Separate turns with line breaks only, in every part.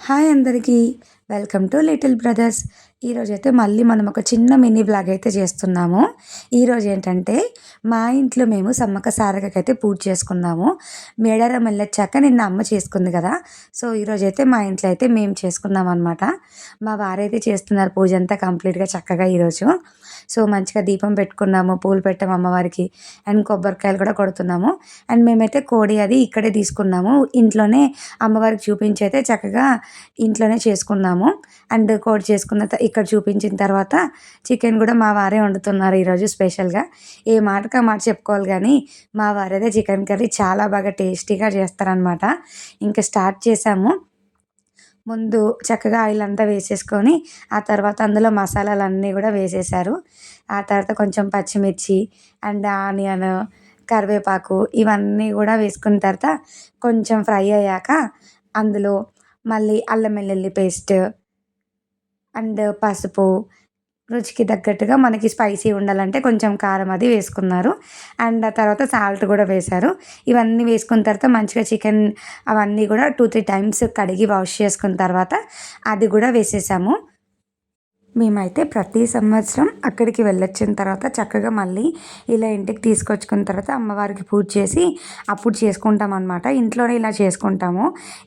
Hi అందరికీ. Welcome to little brothers. ఈరోజైతే మళ్ళీ మనం ఒక చిన్న మినీ వ్లాగ్ అయితే చేస్తున్నాము. ఈరోజు ఏంటంటే మా ఇంట్లో మేము సమ్మక్క సారక్కకైతే పూజ చేసుకున్నాము. మేడారం వెళ్ళొచ్చాక నిన్న అమ్మ చేసుకుంది కదా, సో ఈరోజైతే మా ఇంట్లో అయితే మేము చేసుకున్నాం అనమాట. మా వారైతే చేస్తున్నారు పూజ అంతా కంప్లీట్గా చక్కగా ఈరోజు. సో మంచిగా దీపం పెట్టుకున్నాము, పూలు పెట్టాము అమ్మవారికి, అండ్ కొబ్బరికాయలు కూడా కొడుతున్నాము. అండ్ మేమైతే కోడి అది ఇక్కడే తీసుకున్నాము, ఇంట్లోనే అమ్మవారికి చూపించి అయితే చక్కగా ఇంట్లోనే చేసుకున్నాము. అండ్ కోడి ఇక్కడ చూపించిన తర్వాత చికెన్ కూడా మా వారే వండుతున్నారు ఈరోజు స్పెషల్గా. ఏ మాటకి ఆ మాట చెప్పుకోవాలి కానీ మా వారైతే చికెన్ కర్రీ చాలా బాగా టేస్టీగా చేస్తారనమాట. ఇంకా స్టార్ట్ చేసాము. ముందు చక్కగా ఆయిల్ అంతా వేసేసుకొని ఆ తర్వాత అందులో మసాలాలన్నీ కూడా వేసేసారు. ఆ తర్వాత కొంచెం పచ్చిమిర్చి అండ్ ఆనియన్, కరివేపాకు ఇవన్నీ కూడా వేసుకున్న తర్వాత కొంచెం ఫ్రై అయ్యాక అందులో మళ్ళీ అల్లం వెల్లుల్లి పేస్ట్ అండ్ పసుపు, రుచికి తగ్గట్టుగా మనకి స్పైసీ ఉండాలంటే కొంచెం కారం అది వేసుకున్నారు. అండ్ ఆ తర్వాత సాల్ట్ కూడా వేశారు. ఇవన్నీ వేసుకున్న తర్వాత మంచిగా చికెన్ అవన్నీ కూడా 2-3 టైమ్స్ కడిగి వాష్ చేసుకున్న తర్వాత అది కూడా వేసేసాము. మేమైతే ప్రతి సంవత్సరం అక్కడికి వెళ్ళొచ్చిన తర్వాత చక్కగా మళ్ళీ ఇలా ఇంటికి తీసుకొచ్చుకున్న తర్వాత అమ్మవారికి పూజ చేసి అప్పుడు చేసుకుంటాం అనమాట. ఇంట్లోనే ఇలా చేసుకుంటాము.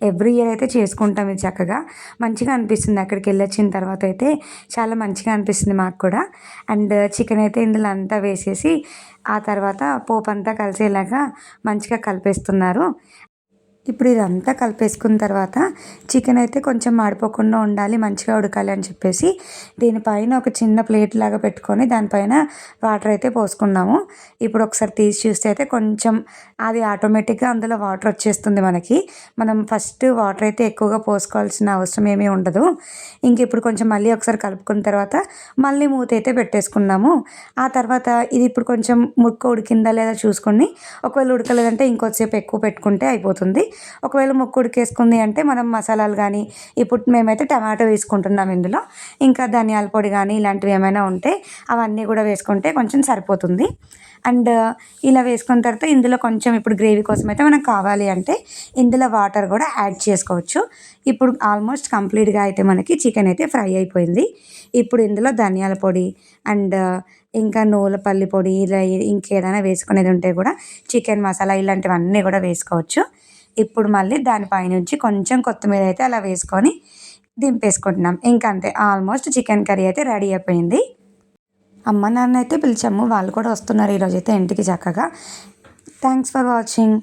ఎవ్రీ ఇయర్ అయితే చేసుకుంటాం. ఇది చక్కగా మంచిగా అనిపిస్తుంది. అక్కడికి వెళ్ళొచ్చిన తర్వాత అయితే చాలా మంచిగా అనిపిస్తుంది మాకు కూడా. అండ్ చికెన్ అయితే ఇందులో అంతా వేసేసి ఆ తర్వాత పోపు అంతా కలిసేలాగా మంచిగా కలిపేస్తున్నారు. ఇప్పుడు ఇదంతా కలిపేసుకున్న తర్వాత చికెన్ అయితే కొంచెం మాడిపోకుండా ఉండాలి, మంచిగా ఉడకాలి అని చెప్పేసి దీనిపైన ఒక చిన్న ప్లేట్ లాగా పెట్టుకొని దానిపైన వాటర్ అయితే పోసుకున్నాము. ఇప్పుడు ఒకసారి తీసి చూస్తే అయితే కొంచెం అది ఆటోమేటిక్గా అందులో వాటర్ వచ్చేస్తుంది మనకి. మనం ఫస్ట్ వాటర్ అయితే ఎక్కువగా పోసుకోవాల్సిన అవసరం ఏమీ ఉండదు. ఇంక ఇప్పుడు కొంచెం మళ్ళీ ఒకసారి కలుపుకున్న తర్వాత మళ్ళీ మూత అయితే పెట్టేసుకున్నాము. ఆ తర్వాత ఇది ఇప్పుడు కొంచెం ముక్క ఉడికిందా లేదా చూసుకొని, ఒకవేళ ఉడకలేదంటే ఇంకొద్దిసేపు ఎక్కువ పెట్టుకుంటే అయిపోతుంది. ఒకవేళ ముక్క ఉడికేసుకుంది అంటే మనం మసాలాలు కానీ, ఇప్పుడు మేమైతే టమాటో వేసుకుంటున్నాం ఇందులో, ఇంకా ధనియాల పొడి కానీ ఇలాంటివి ఏమైనా ఉంటే అవన్నీ కూడా వేసుకుంటే కొంచెం సరిపోతుంది. అండ్ ఇలా వేసుకున్న తర్వాత ఇందులో కొంచెం ఇప్పుడు గ్రేవీ కోసం అయితే మనకు కావాలి అంటే ఇందులో వాటర్ కూడా యాడ్ చేసుకోవచ్చు. ఇప్పుడు ఆల్మోస్ట్ కంప్లీట్గా అయితే మనకి చికెన్ అయితే ఫ్రై అయిపోయింది. ఇప్పుడు ఇందులో ధనియాల పొడి అండ్ ఇంకా నూనెపల్లి పొడి ఇలా ఇంకేదైనా వేసుకునేది ఉంటే కూడా చికెన్ మసాలా ఇలాంటివన్నీ కూడా వేసుకోవచ్చు. ఇప్పుడు మళ్ళీ దానిపైనుంచి కొంచెం కొత్తిమీర అయితే అలా వేసుకొని దింపేసుకుంటున్నాం. ఇంకా అంతే, ఆల్మోస్ట్ చికెన్ కర్రీ అయితే రెడీ అయిపోయింది. అమ్మ నాన్న అయితే పిలిచాము, వాళ్ళు కూడా వస్తున్నారు ఈరోజైతే ఇంటికి చక్కగా. Thanks for watching.